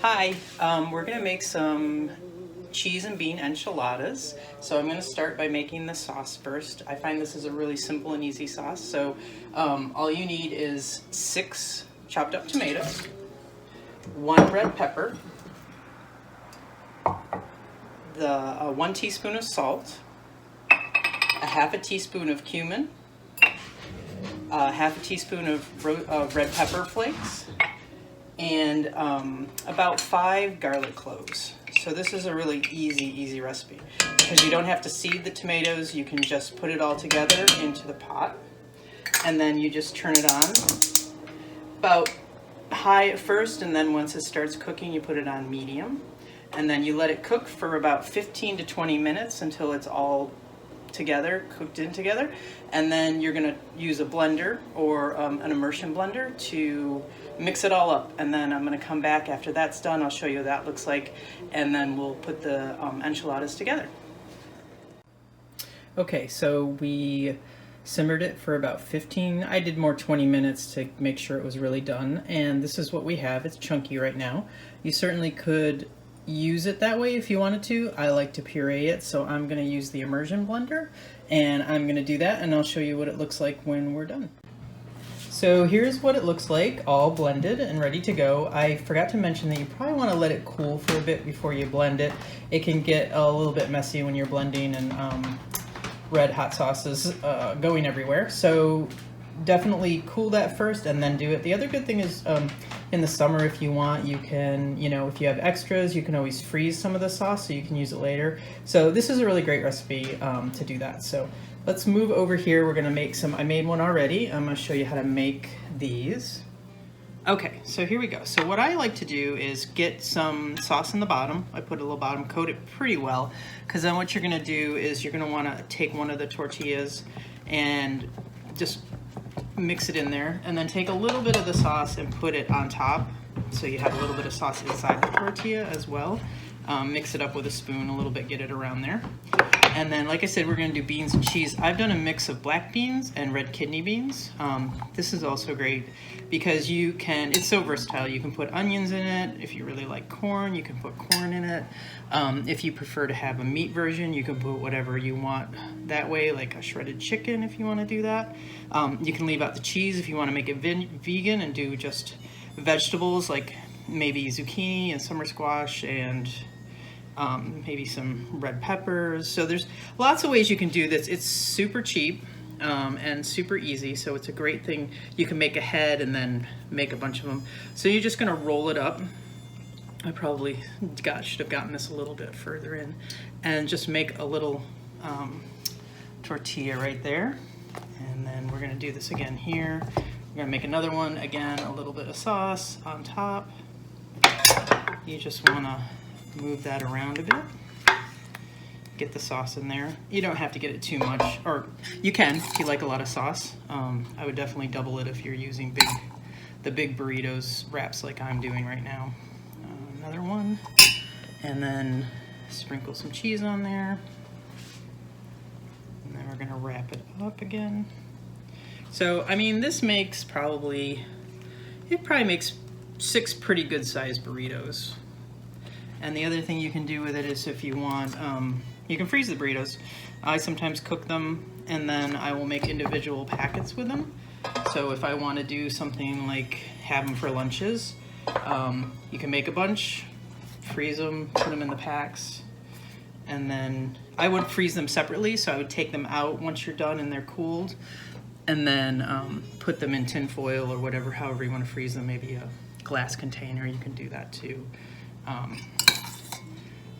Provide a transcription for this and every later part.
Hi, we're going to make some cheese and bean enchiladas. So I'm going to start by making the sauce first. I find this is a really simple and easy sauce. So all you need is 6 chopped up tomatoes, 1 red pepper, 1 teaspoon of salt, a half a teaspoon of cumin, half a teaspoon of red pepper flakes, and about 5 garlic cloves. So this is a really easy recipe because you don't have to seed the tomatoes. You can just put it all together into the pot, and then you just turn it on about high at first, and then once it starts cooking you put it on medium, and then you let it cook for about 15 to 20 minutes until it's all together, cooked in together. And then you're going to use a blender or an immersion blender to mix it all up, and then I'm going to come back after that's done. I'll show you what that looks like, and then we'll put the enchiladas together. Okay, so we simmered it for about 15, I did more 20 minutes to make sure it was really done, and this is what we have. It's chunky right now. You certainly could use it that way if you wanted to. I like to puree it, so I'm going to use the immersion blender, and I'm going to do that, and I'll show you what it looks like when we're done. So here's what it looks like, all blended and ready to go. I forgot to mention that you probably want to let it cool for a bit before you blend it. It can get a little bit messy when you're blending and red hot sauces going everywhere. So definitely cool that first and then do it. The other good thing is in the summer, if you want, you can, if you have extras, you can always freeze some of the sauce so you can use it later. So this is a really great recipe to do that. So let's move over here. We're gonna make some, I made one already. I'm gonna show you how to make these. Okay, so here we go. So what I like to do is get some sauce in the bottom. I put a little bottom, coat it pretty well, because then what you're gonna do is you're gonna wanna take one of the tortillas and just mix it in there, and then take a little bit of the sauce and put it on top, so you have a little bit of sauce inside the tortilla as well. Mix it up with a spoon a little bit, get it around there. And then, like I said, we're gonna do beans and cheese. I've done a mix of black beans and red kidney beans. This is also great because it's so versatile. You can put onions in it. If you really like corn, you can put corn in it. If you prefer to have a meat version, you can put whatever you want that way, like a shredded chicken if you wanna do that. You can leave out the cheese if you wanna make it vegan and do just vegetables like maybe zucchini and summer squash and maybe some red peppers. So there's lots of ways you can do this. It's super cheap and super easy, so it's a great thing. You can make ahead and then make a bunch of them. So you're just gonna roll it up. I probably should have gotten this a little bit further in, and just make a little tortilla right there. And then we're gonna do this again here. We're gonna make another one, again, a little bit of sauce on top. You just wanna move that around a bit. Get the sauce in there. You don't have to get it too much, or you can if you like a lot of sauce. I would definitely double it if you're using the big burritos wraps like I'm doing right now. Another one, and then sprinkle some cheese on there. And then we're gonna wrap it up again. So, I mean, this probably makes 6 pretty good sized burritos. And the other thing you can do with it is if you want, you can freeze the burritos. I sometimes cook them and then I will make individual packets with them. So if I want to do something like have them for lunches, you can make a bunch, freeze them, put them in the packs, and then I would freeze them separately. So I would take them out once you're done and they're cooled, and then put them in tin foil or whatever, however you want to freeze them, maybe a glass container, you can do that too.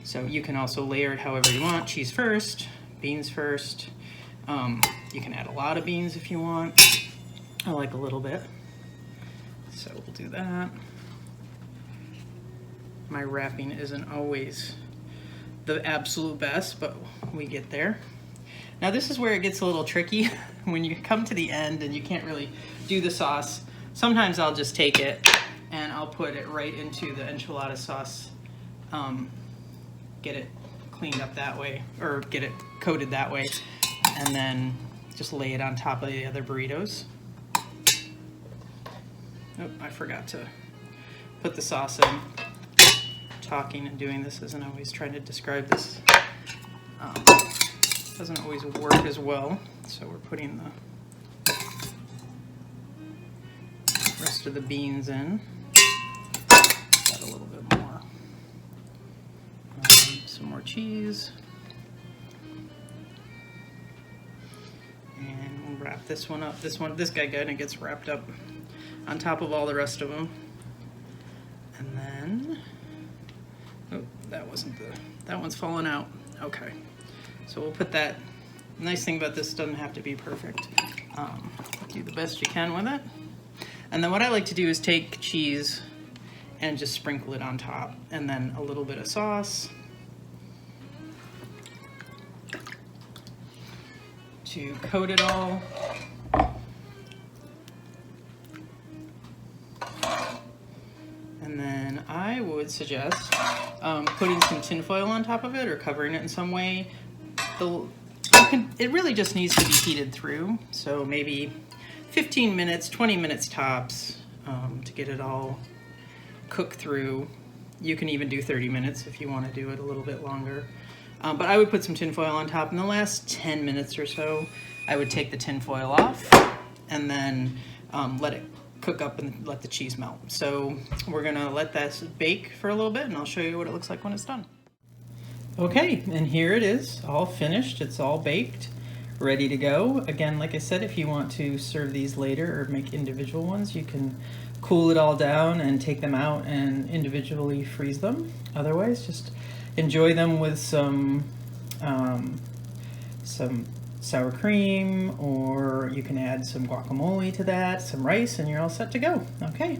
So you can also layer it however you want. Cheese first, beans first. You can add a lot of beans if you want. I like a little bit. So we'll do that. My wrapping isn't always the absolute best, but we get there. Now this is where it gets a little tricky. When you come to the end and you can't really do the sauce, sometimes I'll just take it and I'll put it right into the enchilada sauce. Get it cleaned up that way, or get it coated that way, and then just lay it on top of the other burritos. Oh, I forgot to put the sauce in. talking and doing this isn't always trying to describe this. Doesn't always work as well. So we're putting the rest of the beans in. Add a little bit more. Some more cheese. And we'll wrap this one up. This guy kind of gets wrapped up on top of all the rest of them. And then, oh, that one's falling out. Okay. So we'll put that. The nice thing about this doesn't have to be perfect. Do the best you can with it. And then what I like to do is take cheese and just sprinkle it on top, and then a little bit of sauce to coat it all. And then I would suggest putting some tin foil on top of it or covering it in some way. It really just needs to be heated through, so maybe 15 minutes, 20 minutes tops to get it all cooked through. You can even do 30 minutes if you want to do it a little bit longer. But I would put some tin foil on top. In the last 10 minutes or so, I would take the tin foil off and then let it cook up and let the cheese melt. So we're gonna let that bake for a little bit, and I'll show you what it looks like when it's done. Okay, and here it is, all finished. It's all baked, ready to go. Again, like I said, if you want to serve these later or make individual ones, you can cool it all down and take them out and individually freeze them. Otherwise, just enjoy them with some sour cream, or you can add some guacamole to that, some rice, and you're all set to go. Okay.